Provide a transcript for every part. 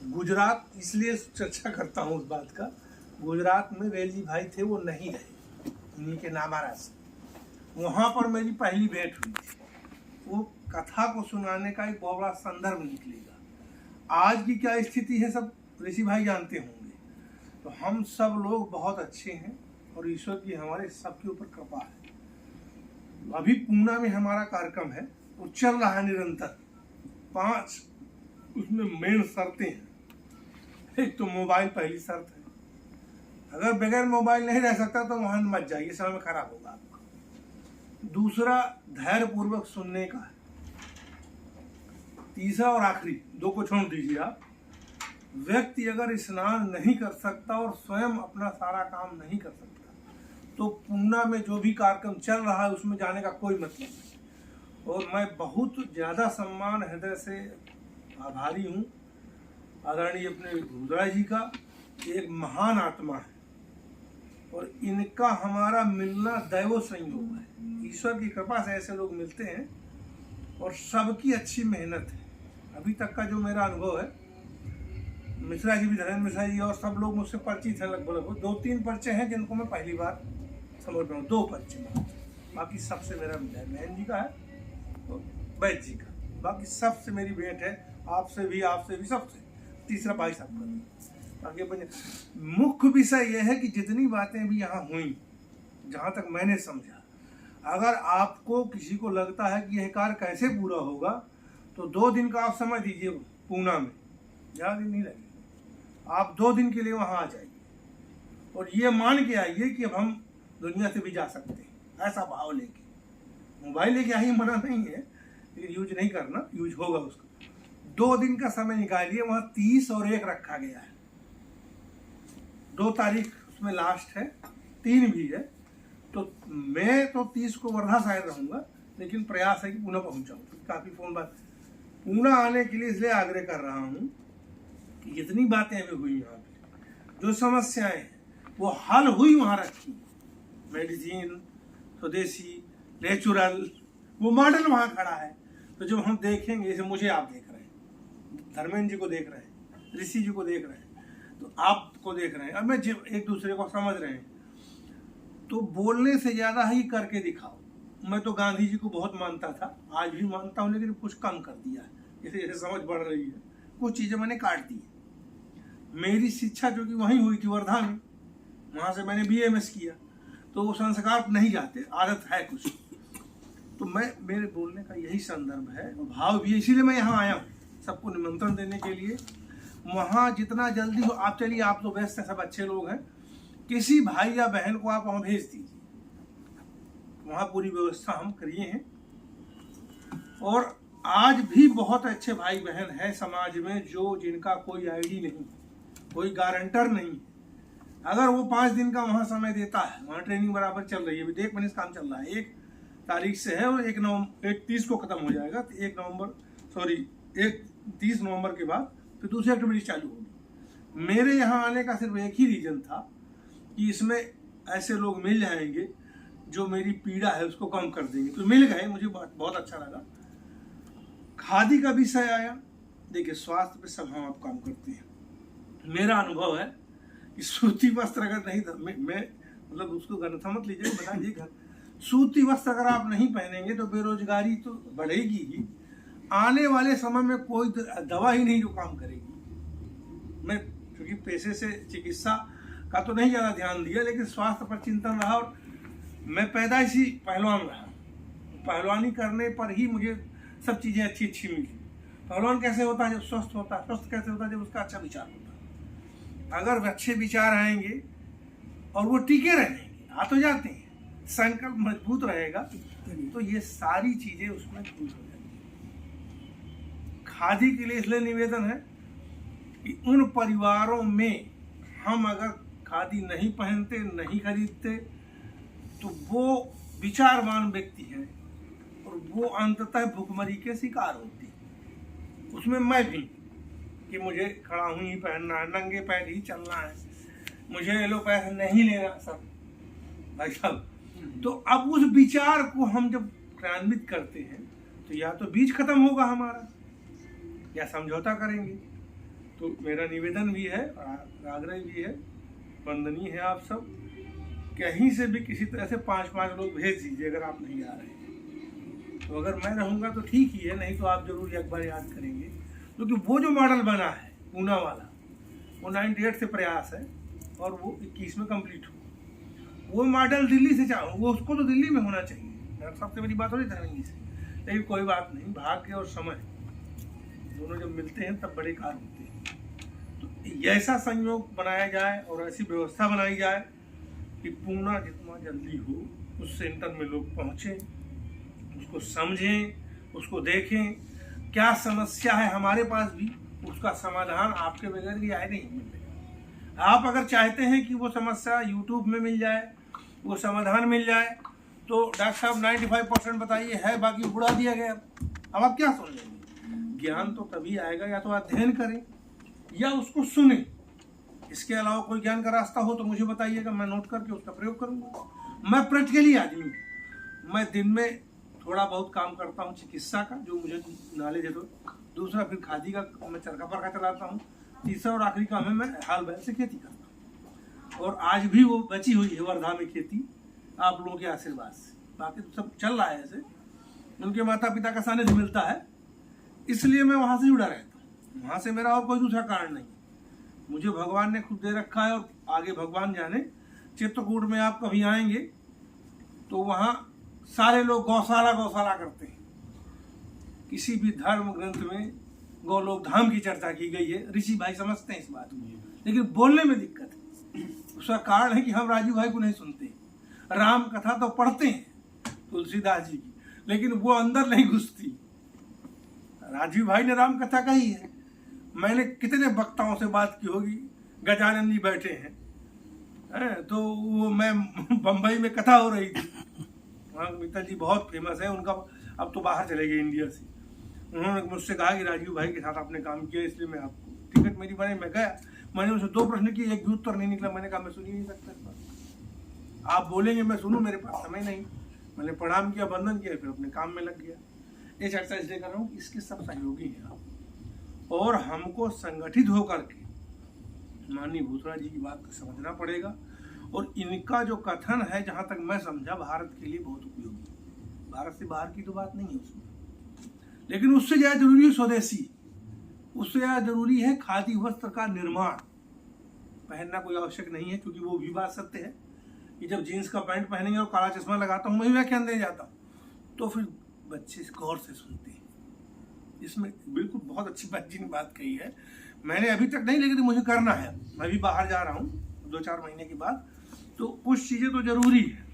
गुजरात इसलिए चर्चा करता हूँ उस बात का, गुजरात में वेलजी भाई थे, वो नहीं रहे, उन्हीं के नामारा से वहाँ पर मेरी पहली भेंट हुई थी। वो कथा को सुनाने का एक बहुत बड़ा संदर्भ निकलेगा। आज की क्या स्थिति है सब ऋषि भाई जानते होंगे। तो हम सब लोग बहुत अच्छे हैं और ईश्वर की हमारे सबके ऊपर कृपा है। अभी पूना में हमारा कार्यक्रम है, वो चल रहा है निरंतर। 5 उसमें मेन शर्तें हैं। एक तो मोबाइल पहली शर्त है, अगर बगैर मोबाइल नहीं रह सकता तो वहां मत जाइए, समय खराब होगा आपका। दूसरा धैर्य पूर्वक सुनने का है। तीसरा और आखिरी 2 को छोड़ दीजिए आप, व्यक्ति अगर स्नान नहीं कर सकता और स्वयं अपना सारा काम नहीं कर सकता तो पूना में जो भी कार्यक्रम चल रहा है उसमें जाने का कोई मतलब नहीं। और मैं बहुत ज़्यादा सम्मान हृदय से आभारी हूँ आदरणीय अपने रुद्रा जी का। एक महान आत्मा है और इनका हमारा मिलना दैव संयोग है। ईश्वर की कृपा से ऐसे लोग मिलते हैं और सबकी अच्छी मेहनत है। अभी तक का जो मेरा अनुभव है, मिश्रा जी भी, धीरेन्द्र मिश्रा जी और सब लोग मुझसे परिचित हैं। लगभग 2-3 पर्चे हैं जिनको मैं पहली बार समझ रहा हूँ, 2 पर्चे, बाकी सबसे मेरा मिला बहन जी का है और वैद्य जी का। बाकी सबसे मेरी भेंट है, आपसे भी सबसे। तीसरा भाई साहब का। बाकी मुख्य विषय यह है कि जितनी बातें भी यहाँ हुई, जहाँ तक मैंने समझा, अगर आपको किसी को लगता है कि यह कार्य कैसे पूरा होगा तो 2 दिन का आप समय दीजिए पूना में, ज़्यादा दिन नहीं लगेगा। आप 2 दिन के लिए वहाँ आ जाइए और ये मान के आइए कि अब हम दुनिया से भी जा सकते हैं, ऐसा भाव लेके। मोबाइल लेके आइए, मना नहीं है, लेकिन यूज नहीं करना, यूज होगा उसका। 2 दिन का समय निकालिए। वहाँ 30 और 1 रखा गया है। 2 तारीख उसमें लास्ट है, 3 भी है। तो मैं तो 30 को वर्धा शायद रहूँगा, लेकिन प्रयास है कि पूना पहुँचाऊँ। काफ़ी फ़ोन बात पूना आने के लिए इसलिए आग्रह कर रहा हूँ कि जितनी बातें अभी हुई यहाँ पे, जो समस्याएं हैं वो हल हुई वहाँ रखी। मेडिसिन, स्वदेशी, नेचुरल, वो मॉडल वहाँ खड़ा है। तो जब हम देखेंगे, जैसे मुझे आप देख रहे हैं, धर्मेंद्र जी को देख रहे हैं, ऋषि जी को देख रहे हैं, तो आपको देख रहे हैं, अब मैं एक दूसरे को समझ रहे हैं, तो बोलने से ज़्यादा ही करके दिखाओ। मैं तो गांधी जी को बहुत मानता था, आज भी मानता हूँ, लेकिन कुछ कम कर दिया है। जैसे जैसे समझ बढ़ रही है, कुछ चीज़ें मैंने काट दी है। मेरी शिक्षा जो कि वहीं हुई थी वर्धा में, वहाँ से मैंने BAMS किया, तो वो संस्कार नहीं जाते, आदत है कुछ। तो मेरे बोलने का यही संदर्भ है, भाव भी, इसीलिए मैं यहाँ आया हूँ सबको निमंत्रण देने के लिए। वहाँ जितना जल्दी हो आप चलिए, आप तो व्यस्त हैं, सब अच्छे लोग हैं, किसी भाई या बहन को आप वहाँ भेज दीजिए। वहाँ पूरी व्यवस्था हम करिए हैं। और आज भी बहुत अच्छे भाई बहन हैं समाज में, जो जिनका कोई ID नहीं, कोई गारंटर नहीं। अगर वो 5 दिन का वहाँ समय देता है, वहाँ ट्रेनिंग बराबर चल रही है, अभी 1 महीने से काम चल रहा है, 1 तारीख से है और 30 को ख़त्म हो जाएगा। तो 30 नवंबर के बाद फिर दूसरी एक्टिविटी चालू होगी। मेरे यहाँ आने का सिर्फ एक ही रीज़न था कि इसमें ऐसे लोग मिल जाएंगे जो मेरी पीड़ा है उसको कम कर देंगे। तो मिल गए, मुझे बहुत अच्छा लगा। खादी का विषय आया। देखिए, स्वास्थ्य पे सब हम आप काम करते हैं। मेरा अनुभव है कि सूती वस्त्र अगर नहीं था, मैं मतलब उसको गलत मत लीजिए, बता दीजिए, सूती वस्त्र अगर आप नहीं पहनेंगे तो बेरोजगारी तो बढ़ेगी ही। आने वाले समय में कोई दवा ही नहीं जो काम करेगी। मैं क्योंकि पेशे से चिकित्सा का तो नहीं ज़्यादा ध्यान दिया, लेकिन स्वास्थ्य पर चिंतन रहा और मैं पैदाइशी पहलवान रहा। पहलवानी करने पर ही मुझे सब चीज़ें अच्छी मिली। पहलवान कैसे होता है? जब स्वस्थ होता है। स्वस्थ कैसे होता है? जब उसका अच्छा विचार होता है। अगर अच्छे विचार आएंगे और वो टिके रहेंगे, आ तो जाते हैं, संकल्प मजबूत रहेगा, तो ये सारी चीज़ें उसमें दूर हो जाएंगी। खादी के लिए इसलिए निवेदन है कि उन परिवारों में हम अगर खादी नहीं पहनते, नहीं खरीदते, तो वो विचारवान व्यक्ति है और वो अंततः भुखमरी के शिकार होती है। उसमें मैं भी, कि मुझे खड़ा हूँ ही पहनना है, नंगे पैर ही चलना है, मुझे येलो पैर नहीं लेना सब भाई साहब। तो अब उस विचार को हम जब क्रियान्वित करते हैं तो या तो बीज खत्म होगा हमारा, या समझौता करेंगे। तो मेरा निवेदन भी है और आग्रह भी है, वंदनीय है आप सब, कहीं से भी किसी तरह से 5-5 लोग भेज दीजिए अगर आप नहीं आ रहे हैं। तो अगर मैं रहूँगा तो ठीक ही है, नहीं तो आप जरूर एक बार याद करेंगे, क्योंकि वो जो मॉडल बना है पूना वाला, वो 98 से प्रयास है और वो 21 में कंप्लीट हो। वो मॉडल दिल्ली से चाहो, वो उसको तो दिल्ली में होना चाहिए। सबसे बड़ी बात हो रही धर्मेंद्र से, लेकिन कोई बात नहीं, भाग्य और समय दोनों जब मिलते हैं तब बड़े कार्य होते हैं। तो ऐसा संयोग बनाया जाए और ऐसी व्यवस्था बनाई जाए कि पूना जितना जल्दी हो उस सेंटर में लोग पहुँचें, उसको समझें, उसको देखें, क्या समस्या है हमारे पास भी, उसका समाधान आपके बगैर भी आए नहीं मिलेगा। आप अगर चाहते हैं कि वो समस्या यूट्यूब में मिल जाए, वो समाधान मिल जाए, तो डॉक्टर साहब 95% बताइए है, बाकी उड़ा दिया गया। अब आप क्या सुन लेंगे? ज्ञान तो तभी आएगा या तो अध्ययन करें या उसको सुने। इसके अलावा कोई ज्ञान का रास्ता हो तो मुझे बताइएगा, मैं नोट करके उसका प्रयोग करूंगा। मैं प्रैक्टिकली आदमी हूँ, मैं दिन में थोड़ा बहुत काम करता हूँ चिकित्सा का, जो मुझे नॉलेज है। तो दूसरा फिर खादी का मैं चरखा परखा चलाता हूँ। तीसरा और आखिरी काम है मैं हाल बैल से खेती करता हूँ, और आज भी वो बची हुई है वर्धा में खेती, आप लोगों के आशीर्वाद से। बाकी तो सब चल रहा है ऐसे, उनके माता पिता का सानिध्य मिलता है, इसलिए मैं वहाँ से जुड़ा रहता हूँ। वहाँ से मेरा और कोई दूसरा कारण नहीं, मुझे भगवान ने खुद दे रखा है, और आगे भगवान जाने। चित्रकूट में आप कभी आएंगे तो वहाँ सारे लोग गौशाला करते हैं। किसी भी धर्म ग्रंथ में गौलोक धाम की चर्चा की गई है, ऋषि भाई समझते हैं इस बात को, लेकिन बोलने में दिक्कत है। उसका कारण है कि हम राजू भाई को नहीं सुनते। राम कथा तो पढ़ते हैं तुलसीदास जी की, लेकिन वो अंदर नहीं घुसती। राजीव भाई ने राम कथा कही है, मैंने कितने वक्ताओं से बात की होगी, गजानन जी बैठे हैं, तो वो मैं बम्बई में कथा हो रही थी, वहाँ मित्तल जी बहुत फेमस है, उनका अब तो बाहर चले गए इंडिया से। उन्होंने मुझसे कहा कि राजीव भाई के साथ आपने काम किया, इसलिए मैं आपको टिकट मेरी बने, मैं गया। मैंने उनसे 2 प्रश्न किए, एक भी उत्तर नहीं निकला। मैंने कहा मैं सुन ही नहीं सकता इस बात, आप बोलेंगे मैं सुनूं, मेरे पास समय नहीं। मैंने प्रणाम किया, वंदन किया, फिर अपने काम में लग गया। ये चर्चा इसलिए कर रहा हूँ, इसके सब सहयोगी हैं आप, और हमको संगठित होकर के माननीय भूतरा जी की बात को समझना पड़ेगा। और इनका जो कथन है, जहाँ तक मैं समझा, भारत के लिए बहुत उपयोगी। भारत से बाहर की तो बात नहीं है उसमें, लेकिन उससे ज़्यादा जरूरी है स्वदेशी, उससे ज़्यादा जरूरी है खादी वस्त्र का निर्माण। पहनना कोई आवश्यक नहीं है, क्योंकि वो भी बात सत्य है कि जब जीन्स का पैंट पहनेंगे और काला चश्मा लगाता हूँ, मैं भी व्याख्यान देने जाता हूँ, तो फिर बच्चे गौर से सुनते हैं। इसमें बिल्कुल बहुत अच्छी बात जी ने बात कही है, मैंने अभी तक नहीं, लेकिन मुझे करना है। मैं भी बाहर जा रहा हूँ 2-4 महीने के बाद, तो कुछ चीज़ें तो जरूरी है,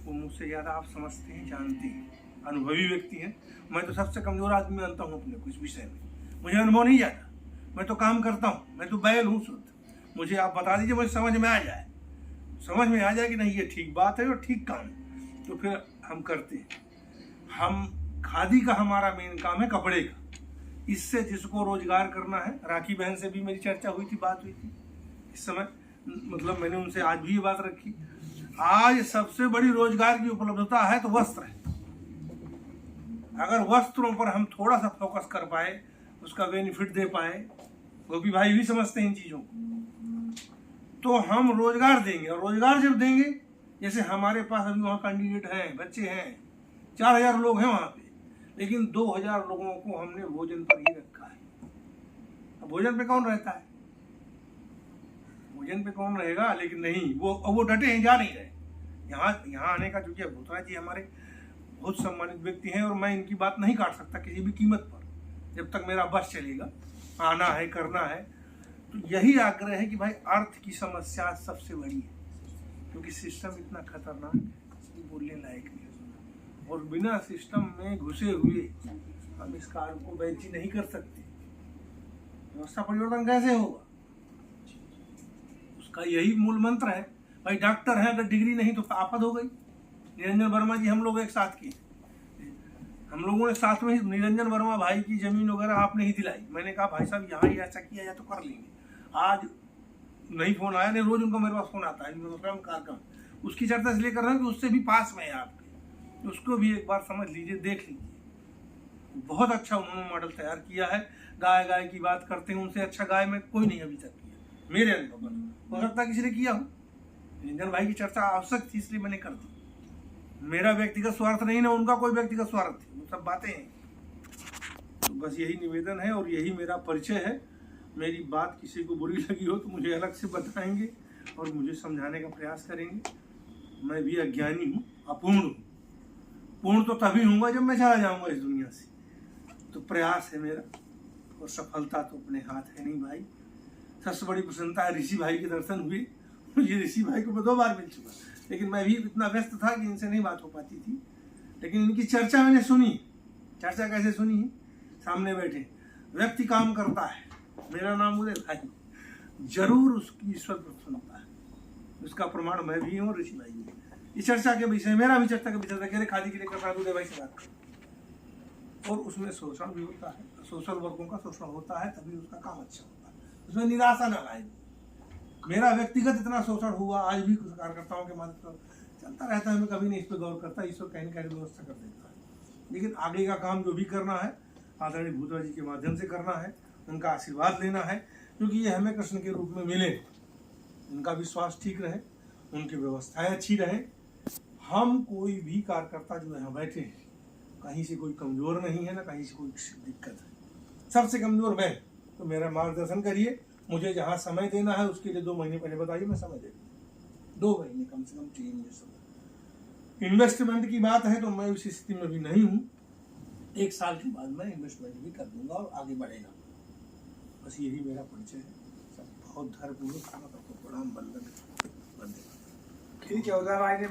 वो मुझसे ज़्यादा आप समझते हैं, जानते हैं, अनुभवी व्यक्ति हैं। मैं तो सबसे कमज़ोर आदमी मानता हूँ अपने कुछ विषय में, मुझे अनुभव नहीं जाता, मैं तो काम करता हूँ, मैं तो बैल हूँ शुद्ध। मुझे आप बता दीजिए, मुझे समझ में आ जाए, समझ में आ जाए कि नहीं ये ठीक बात है और ठीक काम है, तो फिर हम करते हैं। हम खादी का हमारा मेन काम है, कपड़े का। इससे जिसको रोजगार करना है, राखी बहन से भी मेरी चर्चा हुई थी, बात हुई थी इस समय, मतलब मैंने उनसे आज भी ये बात रखी। आज सबसे बड़ी रोजगार की उपलब्धता है तो वस्त्र है। अगर वस्त्रों पर हम थोड़ा सा फोकस कर पाए, उसका बेनिफिट दे पाए, गोपी भाई भी समझते हैं इन चीज़ों को, तो हम रोजगार देंगे। और रोजगार जब देंगे, जैसे हमारे पास अभी वहाँ कैंडिडेट हैं, बच्चे हैं, 4000 लोग हैं वहाँ पे, लेकिन 2000 लोगों को हमने भोजन पर ही रखा है। अब भोजन पे कौन रहता है? भोजन पे कौन रहेगा? लेकिन नहीं, वो डटे हैं, जा नहीं रहे। यहाँ आने का, चूंकि भूतरा जी हमारे बहुत सम्मानित व्यक्ति हैं, और मैं इनकी बात नहीं काट सकता किसी भी कीमत पर, जब तक मेरा बस चलेगा, आना है, करना है। तो यही आग्रह है कि भाई अर्थ की समस्या सबसे बड़ी है, क्योंकि सिस्टम इतना खतरनाक है, बोलने लायक नहीं, और बिना सिस्टम में घुसे हुए हम इस कार्य को वैध नहीं कर सकते। व्यवस्था परिवर्तन कैसे होगा? उसका यही मूल मंत्र है। भाई डॉक्टर है, अगर डिग्री नहीं तो आफत हो गई। निरंजन वर्मा जी हम लोग एक साथ किए, हम लोगों ने साथ में ही, निरंजन वर्मा भाई की जमीन वगैरह आपने ही दिलाई। मैंने कहा भाई साहब यहाँ ही ऐसा किया जाए तो कर लेंगे। आज नहीं फोन आया, नहीं रोज उनका मेरे पास फोन आता है, कार्यक्रम उसकी चर्चा इसलिए कर रहा हूँ कि उससे भी पास में है आपके, उसको भी एक बार समझ लीजिए, देख लीजिए। बहुत अच्छा उन्होंने मॉडल तैयार किया है। गाय की बात करते हैं, उनसे अच्छा गाय में कोई नहीं अभी तक किया मेरे अनुभव पर। हो सकता है किसी ने किया हो। निरंजन भाई की चर्चा आवश्यक थी इसलिए मैंने कर दी। मेरा व्यक्तिगत स्वार्थ नहीं ना उनका कोई व्यक्तिगत स्वार्थ थी, वो सब बातें हैं। तो बस यही निवेदन है और यही मेरा परिचय है। मेरी बात किसी को बुरी लगी हो तो मुझे अलग से बताएंगे और मुझे समझाने का प्रयास करेंगे। मैं भी अज्ञानी हूँ, अपूर्ण हूँ। पूर्ण तो तभी हूँगा जब मैं चला जाऊँगा इस दुनिया से। तो प्रयास है मेरा, और सफलता तो अपने हाथ है नहीं भाई। सबसे बड़ी प्रसन्नता है ऋषि भाई के दर्शन हुए। मुझे ऋषि भाई को 2 बार मिल चुका, लेकिन मैं भी इतना व्यस्त था कि इनसे नहीं बात हो पाती थी। लेकिन इनकी चर्चा मैंने सुनी। चर्चा कैसे सुनी है? सामने बैठे व्यक्ति काम करता है, मेरा नाम उदय भाई, जरूर उसकी ईश्वर प्रसन्नता है। उसका प्रमाण मैं भी हूँ, ऋषि भाई भी। इस चर्चा के विषय, मेरा भी चर्चा का विषय था कि खादी के लिए कर उदय भाई से बात कर। और उसमें शोषण भी होता है, सोशल वर्गों का शोषण होता है, तभी उसका काम अच्छा होता है। उसमें निराशा न लाए। मेरा व्यक्तिगत इतना शोषण हुआ, आज भी कुछ कार्यकर्ताओं के माध्यम से चलता रहता है। मैं कभी नहीं इस पर गौर करता, ईश्वर कहीं न कहीं व्यवस्था कर देता है। लेकिन आगे का काम जो भी करना है आदरणीय भूतवा जी के माध्यम से करना है, उनका आशीर्वाद लेना है, क्योंकि ये हमें कृष्ण के रूप में मिले। उनका विश्वास ठीक रहे, उनकी व्यवस्थाएं अच्छी रहे। हम कोई भी कार्यकर्ता जो यहाँ बैठे हैं, कहीं से कोई कमजोर नहीं है ना कहीं से कोई दिक्कत है। सबसे कमजोर मैं। तो मेरा मार्गदर्शन करिए। मुझे जहाँ समय देना है उसके लिए 2 महीने पहले बताइए, मैं समय दे दूँ। 2 महीने कम से कम चाहिए मुझे समय। इन्वेस्टमेंट की बात है तो मैं उस स्थिति में भी नहीं हूँ। 1 साल के बाद मैं इन्वेस्टमेंट भी कर दूंगा और आगे बढ़ेगा। बस यही मेरा परिचय है। सब बहुत धैर्यपूर्वक प्रणाम बंदन। ठीक है उदय भाई ने